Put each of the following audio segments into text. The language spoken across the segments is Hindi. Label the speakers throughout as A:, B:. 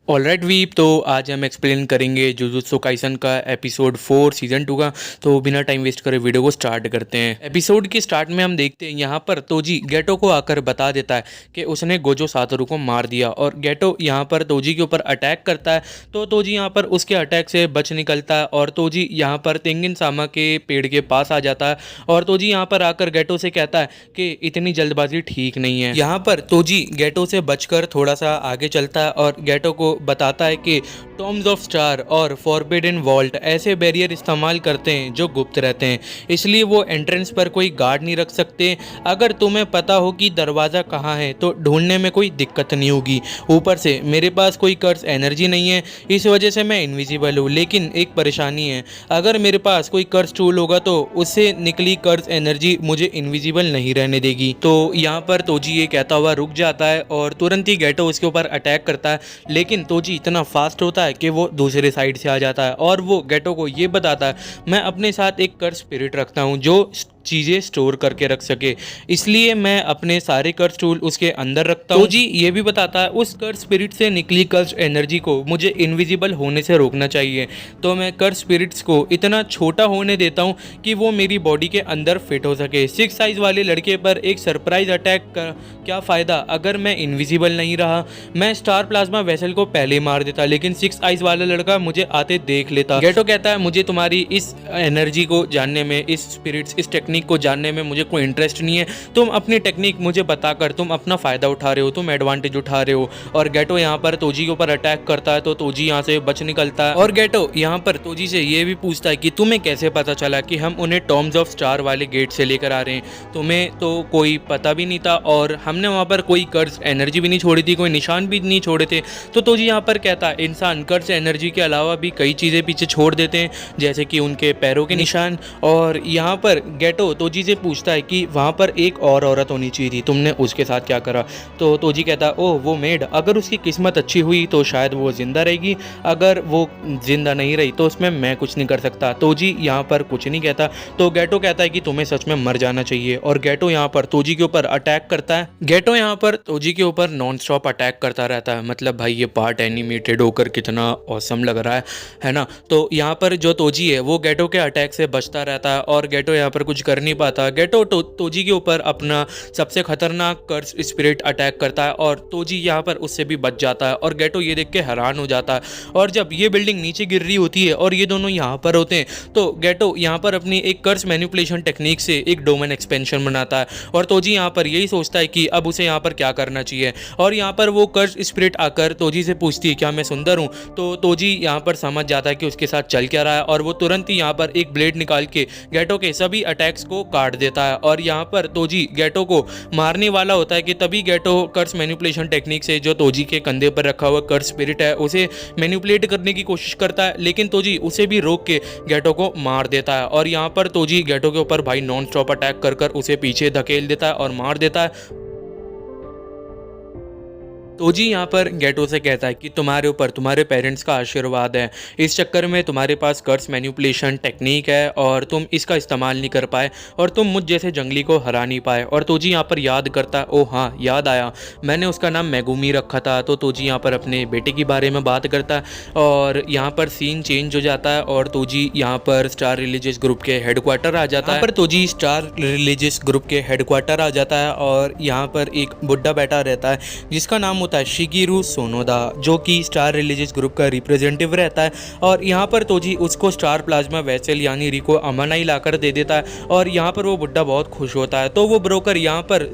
A: ऑलराइट वीप, तो आज हम एक्सप्लेन करेंगे जुजुत्सु काइसन का एपिसोड 4 सीजन 2 का। तो बिना टाइम वेस्ट करे वीडियो को स्टार्ट करते हैं। एपिसोड के स्टार्ट में हम देखते हैं यहाँ पर तोजी गेटो को आकर बता देता है कि उसने गोजो सातोरू को मार दिया और गेटो यहाँ पर तोजी के ऊपर अटैक करता है। तो तोजी यहाँ पर उसके अटैक से बच निकलता है और तोजी यहाँ पर तेंगिन सामा के पेड़ के पास आ जाता है और तोजी यहाँ पर आकर गेटो से कहता है कि इतनी जल्दबाजी ठीक नहीं है। यहाँ पर तोजी गेटो से बचकर थोड़ा सा आगे चलता है और गेटो को बताता है कि टॉम्स ऑफ स्टार और फॉरबिडन वॉल्ट ऐसे बैरियर इस्तेमाल करते हैं जो गुप्त रहते हैं, इसलिए वो एंट्रेंस पर कोई गार्ड नहीं रख सकते। अगर तुम्हें पता हो कि दरवाज़ा कहाँ है तो ढूंढने में कोई दिक्कत नहीं होगी। ऊपर से मेरे पास कोई कर्स एनर्जी नहीं है, इस वजह से मैं इनविजिबल हूँ। लेकिन एक परेशानी है, अगर मेरे पास कोई कर्स टूल होगा तो उससे निकली कर्स एनर्जी मुझे इनविजिबल नहीं रहने देगी। तो यहाँ पर तोजी ये कहता हुआ रुक जाता है और तुरंत ही गेटो उसके ऊपर अटैक करता है, लेकिन तोजी इतना फास्ट होता है कि वो दूसरे साइड से आ जाता है और वो गेटो को ये बताता है मैं अपने साथ एक कर्स स्पिरिट रखता हूँ जो चीज़ें स्टोर करके रख सके, इसलिए मैं अपने सारे कर्स टूल उसके अंदर रखता हूँ। तोजी ये भी बताता है उस कर्स स्पिरिट से निकली कर्स एनर्जी को मुझे इनविजिबल होने से रोकना चाहिए, तो मैं कर्स स्पिरिट्स को इतना छोटा होने देता हूँ कि वो मेरी बॉडी के अंदर फिट हो सके। 6 साइज वाले लड़के पर एक सरप्राइज अटैक का क्या फ़ायदा अगर मैं इनविजिबल नहीं रहा। मैं स्टार प्लाज्मा वेसल को पहले मार देता, लेकिन 6 आइज वाला लड़का मुझे आते देख लेता। गेटो कहता है मुझे तुम्हारी इस एनर्जी को जानने में, इस स्पिरिट्स, इस टेक्निक को जानने में मुझे कोई इंटरेस्ट नहीं है। तुम अपनी टेक्निक मुझे बताकर तुम अपना फ़ायदा उठा रहे हो, तुम एडवांटेज उठा रहे हो। और गेटो यहाँ पर तोजी के ऊपर अटैक करता है तो तोजी यहाँ से बच निकलता है और गेटो यहाँ पर तोजी से ये भी पूछता है कि तुम्हें कैसे पता चला कि हम उन्हें टॉम्स ऑफ स्टार वाले गेट से लेकर आ रहे हैं। तुम्हें तो कोई पता भी नहीं था और हमने वहाँ पर कोई कर्स एनर्जी भी नहीं छोड़ी थी, कोई निशान भी नहीं छोड़े थे। तो तोजी यहाँ पर कहता है इंसान कर्स एनर्जी के अलावा भी कई चीज़ें पीछे छोड़ देते हैं, जैसे कि उनके पैरों के निशान। और यहाँ पर गेटो तोजी से पूछता है कि वहाँ पर एक और औरत होनी चाहिए थी, तुमने उसके साथ क्या करा। तो तोजी कहता है ओह वो मेड, अगर उसकी किस्मत अच्छी हुई तो शायद वो जिंदा रहेगी, अगर वो जिंदा नहीं रही तो उसमें मैं कुछ नहीं कर सकता। तोजी यहाँ पर कुछ नहीं कहता। तो गेटो कहता है कि तुम्हें सच में मर जाना चाहिए और गेटो यहाँ पर तोजी के ऊपर अटैक करता है। गेटो यहाँ पर तोजी के ऊपर नॉन स्टॉप अटैक करता रहता है। मतलब भाई ये पार्ट एनिमेटेड होकर कितना औसम लग रहा है ना। तो यहाँ पर जो तोजी है वो गेटो के अटैक से बचता रहता है और गेटो यहाँ पर कुछ कर नहीं पाता। गेटो तोजी के ऊपर अपना सबसे खतरनाक कर्स स्पिरिट अटैक करता है और तोजी यहाँ पर उससे भी बच जाता है और गेटो ये देख के हैरान हो जाता है। और जब ये बिल्डिंग नीचे गिर रही होती है और ये दोनों यहाँ पर होते हैं तो गेटो यहाँ पर अपनी एक कर्स मैनिपुलेशन टेक्निक से एक डोमेन एक्सपेंशन बनाता है और तोजी यहाँ पर यही सोचता है कि अब उसे यहाँ पर क्या करना चाहिए। और यहाँ पर वो कर्स स्पिरिट आकर तोजी से पूछती है क्या मैं सुंदर हूँ। तो तोजी यहाँ पर समझ जाता है कि उसके साथ चल क्या रहा है और वो तुरंत ही यहाँ पर एक ब्लेड निकाल के गेटो के सभी अटैक्स को काट देता है। और यहाँ पर तोजी गेटो को मारने वाला होता है कि तभी गेटो कर्स मैनिपुलेशन टेक्निक से जो तोजी के कंधे पर रखा हुआ कर्स स्पिरिट है उसे मैनिपुलेट करने की कोशिश करता है, लेकिन तोजी उसे भी रोक के गेटो को मार देता है। और यहाँ पर तोजी गेटो के ऊपर भाई नॉन स्टॉप अटैक कर कर उसे पीछे धकेल देता है और मार देता है। तोजी यहाँ पर गेटो से कहता है कि तुम्हारे ऊपर तुम्हारे पेरेंट्स का आशीर्वाद है, इस चक्कर में तुम्हारे पास कर्स मैनिपुलेशन टेक्निक है और तुम इसका इस्तेमाल नहीं कर पाए और तुम मुझ जैसे जंगली को हरा नहीं पाए। और तोजी यहाँ पर याद करता है ओह हाँ याद आया, मैंने उसका नाम मेगुमी रखा था। तो तोजी यहाँ पर अपने बेटे के बारे में बात करता है और यहाँ पर सीन चेंज हो जाता है और तोजी यहाँ पर स्टार रिलीजियस ग्रुप के हेडक्वार्टर आ जाता है। पर तोजी स्टार रिलीजियस ग्रुप के हेडक्वार्टर आ जाता है और यहाँ पर एक बुढ़ा बैठा रहता है जिसका नाम होता है शिगिरू सोनोदा, जो कि स्टार रिलीजियस ग्रुप का रिप्रेजेंटेटिव रहता है। और यहाँ पर तोजी उसको स्टार प्लाज्मा वेसल यानी रिको अमानाई लाकर दे देता है और यहाँ पर वो बुड्ढा बहुत खुश होता है। तो वो ब्रोकर यहाँ पर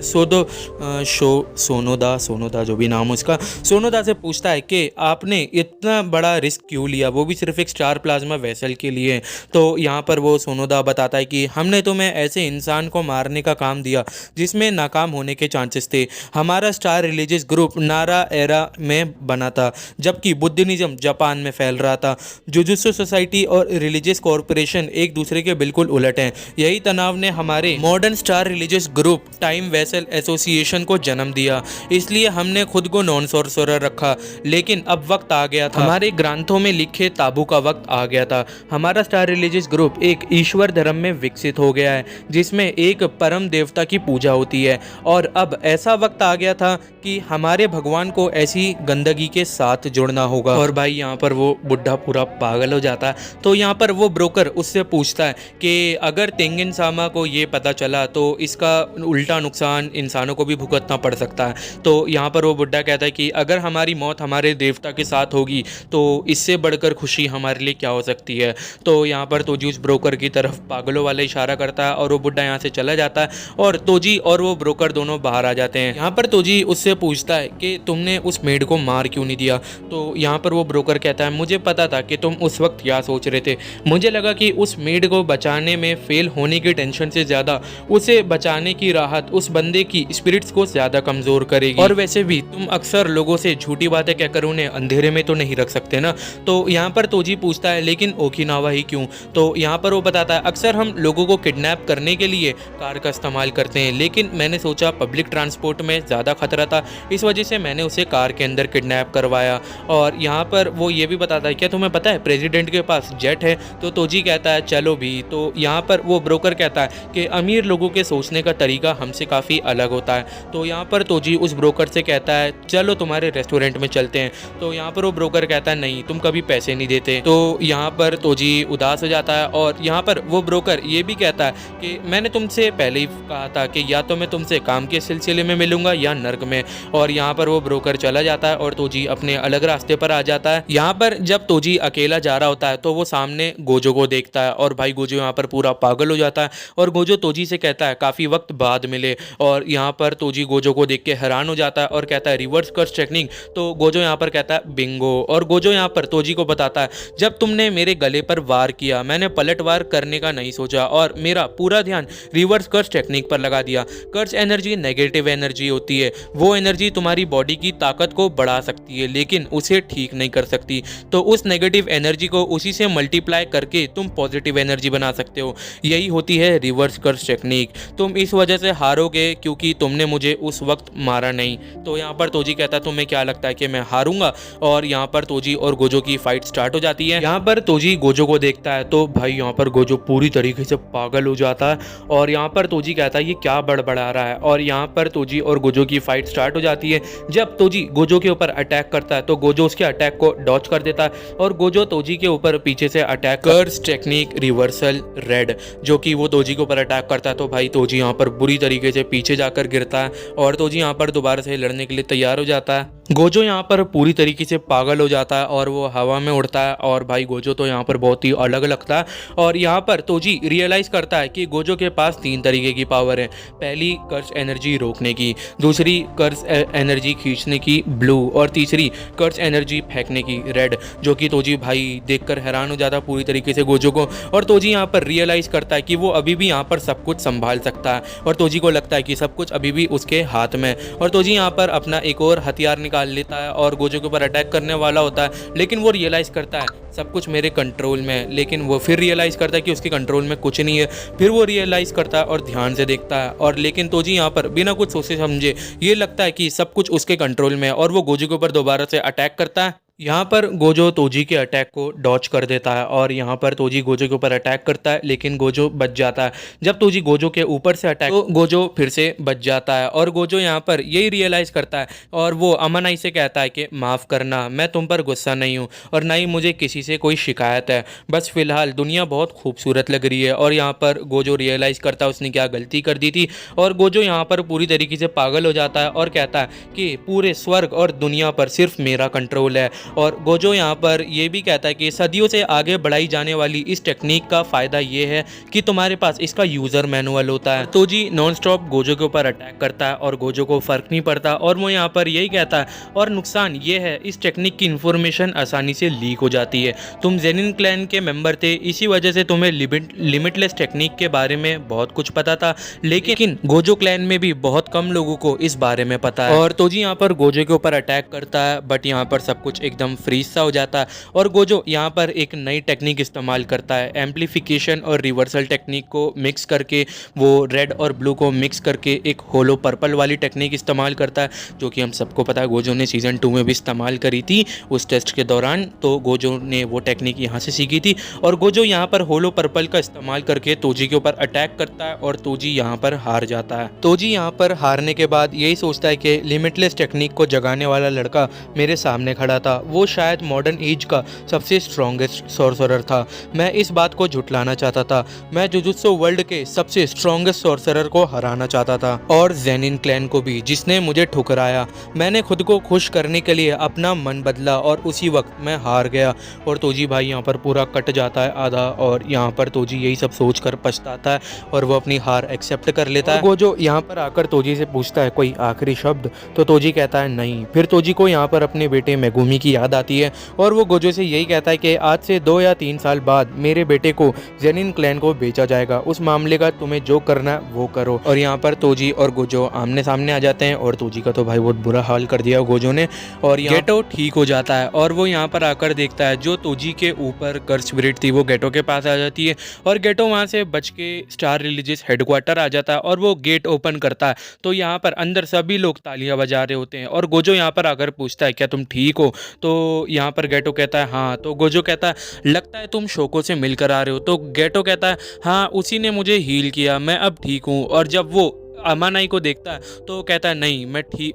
A: सोनोदा जो भी नाम उसका, सोनोदा से पूछता है कि आपने इतना बड़ा रिस्क क्यों लिया, वो भी सिर्फ एक स्टार प्लाज्मा वेसल के लिए। तो यहाँ पर वो सोनोदा बताता है कि हमने तुम्हें ऐसे इंसान को मारने का काम दिया जिसमें नाकाम होने के चांसेस थे। हमारा स्टार रिलीजियस ग्रुप नारा एरा में बना था जबकि बुद्धिज्म जापान में फैल रहा था। जुजुत्सु सोसाइटी और रिलीजियस कॉरपोरेशन एक दूसरे के बिल्कुल उलट हैं। यही तनाव ने हमारे modern star religious group time vessel association को जन्म दिया, इसलिए हमने खुद को नॉन सॉर्सरर रखा। लेकिन अब वक्त आ गया था, हमारे ग्रंथों में लिखे ताबू का वक्त आ गया था। हमारा स्टार रिलीजियस ग्रुप एक ईश्वर धर्म में विकसित हो गया है जिसमें एक परम देवता की पूजा होती है और अब ऐसा वक्त आ गया था कि हमारे भगवान भगवान को ऐसी गंदगी के साथ जुड़ना होगा। और भाई यहाँ पर वो बुढ़ा पूरा पागल हो जाता है। तो यहाँ पर वो ब्रोकर उससे पूछता है कि अगर तेंगिन सामा को ये पता चला तो इसका उल्टा नुकसान इंसानों को भी भुगतना पड़ सकता है। तो यहाँ पर वो बुढ़ा कहता है कि अगर हमारी मौत हमारे देवता के साथ होगी तो इससे बढ़कर खुशी हमारे लिए क्या हो सकती है। तो यहाँ पर तोजी उस ब्रोकर की तरफ पागलों वाला इशारा करता है और वो बुढ़ा यहाँ से चला जाता है और तोजी और वो ब्रोकर दोनों बाहर आ जाते हैं। यहाँ पर तोजी उससे पूछता है कि तुमने उस मेड को मार क्यों नहीं दिया। तो यहाँ पर वो ब्रोकर कहता है मुझे पता था कि तुम उस वक्त क्या सोच रहे थे। मुझे लगा कि उस मेड को बचाने में फेल होने की टेंशन से ज़्यादा उसे बचाने की राहत उस बंदे की स्पिरिट्स को ज़्यादा कमज़ोर करेगी। और वैसे भी तुम अक्सर लोगों से झूठी बातें कहकर उन्हें अंधेरे में तो नहीं रख सकते ना। तो यहाँ पर तोजी पूछता है लेकिन ओकिनावा ही क्यों। तो यहाँ पर वो बताता है अक्सर हम लोगों को किडनैप करने के लिए कार का इस्तेमाल करते हैं, लेकिन मैंने सोचा पब्लिक ट्रांसपोर्ट में ज़्यादा खतरा था, इस वजह से मैंने उसे कार के अंदर किडनैप करवाया। और यहाँ पर वो ये भी बताता है क्या तुम्हें पता है प्रेसिडेंट के पास जेट है। तो तोजी कहता है चलो भी। तो यहाँ पर वो ब्रोकर कहता है कि अमीर लोगों के सोचने का तरीका हमसे काफ़ी अलग होता है। तो यहाँ पर तोजी उस ब्रोकर से कहता है चलो तुम्हारे रेस्टोरेंट में चलते हैं। तो यहाँ पर वो ब्रोकर कहता है नहीं तुम कभी पैसे नहीं देते। तो यहाँ पर तोजी उदास हो जाता है और यहाँ पर वो ब्रोकर ये भी कहता है कि मैंने तुमसे पहले ही कहा था कि या तो मैं तुमसे काम के सिलसिले में मिलूंगा या नर्क में। और यहाँ पर वो ब्रोकर चला जाता है और तोजी अपने अलग रास्ते पर आ जाता है। यहाँ पर जब तोजी अकेला जा रहा होता है तो वो सामने गोजो को देखता है और भाई गोजो यहाँ पर पूरा पागल हो जाता है और गोजो तोजी से कहता है काफ़ी वक्त बाद मिले। और यहाँ पर तोजी गोजो को देख के हैरान हो जाता है और कहता है रिवर्स कर्स टेक्निक। तो गोजो यहाँ पर कहता है बिंगो। और गोजो यहाँ पर तोजी को बताता है जब तुमने मेरे गले पर वार किया मैंने पलट वार करने का नहीं सोचा और मेरा पूरा ध्यान रिवर्स कर्स टेक्निक पर लगा दिया। कर्स एनर्जी नेगेटिव एनर्जी होती है, वो एनर्जी तुम्हारी बॉडी की ताकत को बढ़ा सकती है लेकिन उसे ठीक नहीं कर सकती। तो उस नेगेटिव एनर्जी को उसी से मल्टीप्लाई करके तुम पॉजिटिव एनर्जी बना सकते हो। यही होती है रिवर्स कर्स टेक्निक। तुम इस वजह से हारोगे क्योंकि तुमने मुझे उस वक्त मारा नहीं। तो यहाँ पर तोजी कहता है तुम्हें क्या लगता है कि मैं हारूंगा। और यहाँ पर तोजी और गोजो की फाइट स्टार्ट हो जाती है। यहाँ पर तोजी गोजो को देखता है तो भाई यहाँ पर गोजो पूरी तरीके से पागल हो जाता है और यहाँ पर तोजी कहता है ये क्या बड़बड़ा रहा है। और यहाँ पर तोजी और गोजो की फाइट स्टार्ट हो जाती है। जब तोजी गोजो के ऊपर अटैक करता है तो गोजो उसके अटैक को डॉच कर देता है और गोजो तोजी के ऊपर पीछे से attack curse technique reversal red जो कि वो तोजी के ऊपर अटैक करता है। तो भाई तोजी यहाँ पर बुरी तरीके से पीछे जाकर गिरता है और तोजी यहाँ पर दोबारा से लड़ने के लिए तैयार हो जाता है। गोजो यहाँ पर पूरी तरीके से पागल हो जाता है और वो हवा में उड़ता है और भाई गोजो तो यहाँ पर बहुत ही अलग लगता है। और यहाँ पर तोजी रियलाइज़ करता है कि गोजो के पास 3 तरीके की पावर है। पहली कर्स एनर्जी रोकने की, दूसरी कर्स एनर्जी खींचने की ब्लू और तीसरी कर्स एनर्जी फेंकने की रेड। जो कि तोजी भाई देखकर हैरान हो जाता है पूरी तरीके से गोजो को। और तोजी यहाँ पर रियलाइज़ करता है कि वो अभी भी यहाँ पर सब कुछ संभाल सकता है और तोजी को लगता है कि सब कुछ अभी भी उसके हाथ में। और तोजी यहाँ पर अपना एक और हथियार निकाल लेता है और गोजो के ऊपर अटैक करने वाला होता है, लेकिन वो रियलाइज़ करता है सब कुछ मेरे कंट्रोल में है। लेकिन वो फिर रियलाइज़ करता है कि उसके कंट्रोल में कुछ नहीं है। फिर वो रियलाइज़ करता है और ध्यान से देखता है और लेकिन तोजी यहाँ पर बिना कुछ सोचे समझे ये लगता है कि सब कुछ उसके कंट्रोल में है और वो गोजो के ऊपर दोबारा से अटैक करता है। यहाँ पर गोजो तोजी के अटैक को डॉच कर देता है और यहाँ पर तोजी गोजो के ऊपर अटैक करता है लेकिन गोजो बच जाता है। जब तोजी गोजो के ऊपर से अटैक तो गोजो फिर से बच जाता है और गोजो यहाँ पर यही रियलाइज़ करता है और वो अमन आई से कहता है कि माफ़ करना, मैं तुम पर गुस्सा नहीं हूँ और ना ही मुझे किसी से कोई शिकायत है, बस फ़िलहाल दुनिया बहुत खूबसूरत लग रही है। और यहाँ पर गोजो रियलाइज़ करता है उसने क्या गलती कर दी थी और गोजो यहाँ पर पूरी तरीके से पागल हो जाता है और कहता है कि पूरे स्वर्ग और दुनिया पर सिर्फ मेरा कंट्रोल है। और गोजो यहाँ पर ये भी कहता है कि सदियों से आगे बढ़ाई जाने वाली इस टेक्निक का फ़ायदा ये है कि तुम्हारे पास इसका यूज़र मैनुअल होता है। तोजी नॉन स्टॉप गोजो के ऊपर अटैक करता है और गोजो को फ़र्क नहीं पड़ता और वो यहाँ पर यही कहता है और नुकसान ये है इस टेक्निक की इन्फॉर्मेशन आसानी से लीक हो जाती है। तुम जेनिन क्लैन के मेंबर थे, इसी वजह से तुम्हें लिमिटलेस टेक्निक के बारे में बहुत कुछ पता था, लेकिन गोजो क्लैन में भी बहुत कम लोगों को इस बारे में पता है। और तोजी यहाँ पर गोजो के ऊपर अटैक करता है बट यहाँ पर सब कुछ एकदम फ्रीज सा हो जाता है और गोजो यहाँ पर एक नई टेक्निक इस्तेमाल करता है, एम्पलीफिकेशन और रिवर्सल टेक्निक को मिक्स करके, वो रेड और ब्लू को मिक्स करके एक होलो पर्पल वाली टेक्निक इस्तेमाल करता है, जो कि हम सबको पता है गोजो ने सीज़न 2 में भी इस्तेमाल करी थी उस टेस्ट के दौरान। तो गोजो ने वो टेक्निक यहाँ से सीखी थी और गोजो यहाँ पर होलो पर्पल का इस्तेमाल करके तोजी के ऊपर अटैक करता है और तोजी यहाँ पर हार जाता है। तोजी यहाँ पर हारने के बाद यही सोचता है कि लिमिटलेस टेक्निक को जगाने वाला लड़का मेरे सामने खड़ा था, वो शायद मॉडर्न एज का सबसे स्ट्रॉन्गेस्ट सॉर्सरर था। मैं इस बात को झुटलाना चाहता था, मैं जुजुत्सु वर्ल्ड के सबसे स्ट्रॉन्गेस्ट सॉर्सरर को हराना चाहता था और ज़ेनिन क्लैन को भी, जिसने मुझे ठुकराया। मैंने खुद को खुश करने के लिए अपना मन बदला और उसी वक्त मैं हार गया। और तोजी भाई यहाँ पर पूरा कट जाता है आधा और यहाँ पर तोजी यही सब सोचकर पछताता है और वो अपनी हार एक्सेप्ट कर लेता है। गोजो यहाँ पर आकर तोजी से पूछता है कोई आखिरी शब्द, तो तोजी कहता है नहीं। फिर तोजी को यहाँ पर अपने बेटे मेगुमी की याद आती है और वो गोजो से यही कहता है कि आज से 2 या 3 साल बाद मेरे बेटे को ज़ेनिन क्लैन को बेचा जाएगा, उस मामले का तुम्हें जो करना है वो करो। और यहाँ पर तोजी और गोजो आमने सामने आ जाते हैं और तोजी का तो भाई बहुत बुरा हाल कर दिया गोजो ने और गेटो ठीक हो जाता है और वो यहाँ पर आकर देखता है जो तोजी के ऊपर कर्स स्पिरिट थी वो गेटो के पास आ जाती है और गेटो वहाँ से बच के स्टार रिलीजियस हेडक्वार्टर आ जाता है और वो गेट ओपन करता है। तो यहाँ पर अंदर सभी लोग तालियां बजा रहे होते हैं और गोजो यहाँ पर आकर पूछता है क्या तुम ठीक हो? तो यहाँ पर गेटो कहता है हाँ। तो गोजो कहता है लगता है तुम शोको से मिलकर आ रहे हो। तो गेटो कहता है हाँ, उसी ने मुझे हील किया, मैं अब ठीक हूँ। और जब वो अमानाई को देखता है तो कहता है नहीं,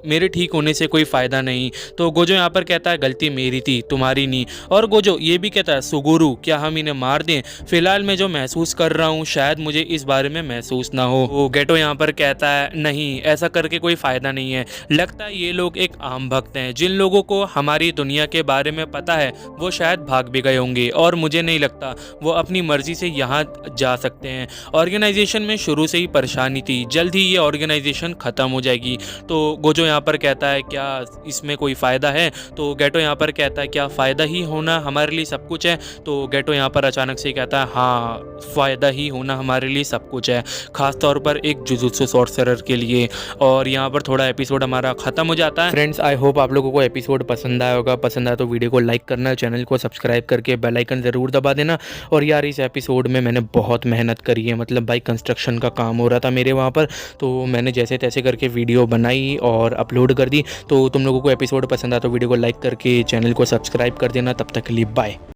A: मेरे ठीक होने से कोई फ़ायदा नहीं। तो गोजो यहाँ पर कहता है गलती मेरी थी, तुम्हारी नहीं। और गोजो ये भी कहता है सुगुरु क्या हम इन्हें मार दें? फिलहाल मैं जो महसूस कर रहा हूँ शायद मुझे इस बारे में महसूस ना हो। तो गेटो यहाँ पर कहता है नहीं, ऐसा करके कोई फ़ायदा नहीं है। लगता है ये लोग एक आम भक्त हैं। जिन लोगों को हमारी दुनिया के बारे में पता है वो शायद भाग भी गए होंगे और मुझे नहीं लगता वो अपनी मर्जी से यहाँ जा सकते हैं। ऑर्गेनाइजेशन में शुरू से ही परेशानी थी, जल्द ही ये ऑर्गेनाइजेशन ख़त्म हो जाएगी। तो गोजो यहाँ पर कहता है क्या इसमें कोई फ़ायदा है? तो गेटो यहाँ पर कहता है क्या फ़ायदा ही होना हमारे लिए सब कुछ है? तो गेटो यहाँ पर अचानक से कहता है हाँ, फ़ायदा ही होना हमारे लिए सब कुछ है, ख़ास तौर पर एक जुजुत्सु सॉर्सरर के लिए। और यहाँ पर थोड़ा एपिसोड हमारा ख़त्म हो जाता है। फ्रेंड्स, आई होप आप लोगों को एपिसोड पसंद आया होगा। पसंद आया तो वीडियो को लाइक करना, चैनल को सब्सक्राइब करके बेल आइकन ज़रूर दबा देना। और यार इस एपिसोड में मैंने बहुत मेहनत करी है, मतलब भाई कंस्ट्रक्शन का काम हो रहा था मेरे वहाँ पर, तो मैंने जैसे तैसे करके वीडियो बनाई और अपलोड कर दी। तो तुम लोगों को एपिसोड पसंद आया तो वीडियो को लाइक करके चैनल को सब्सक्राइब कर देना। तब तक के लिए बाय।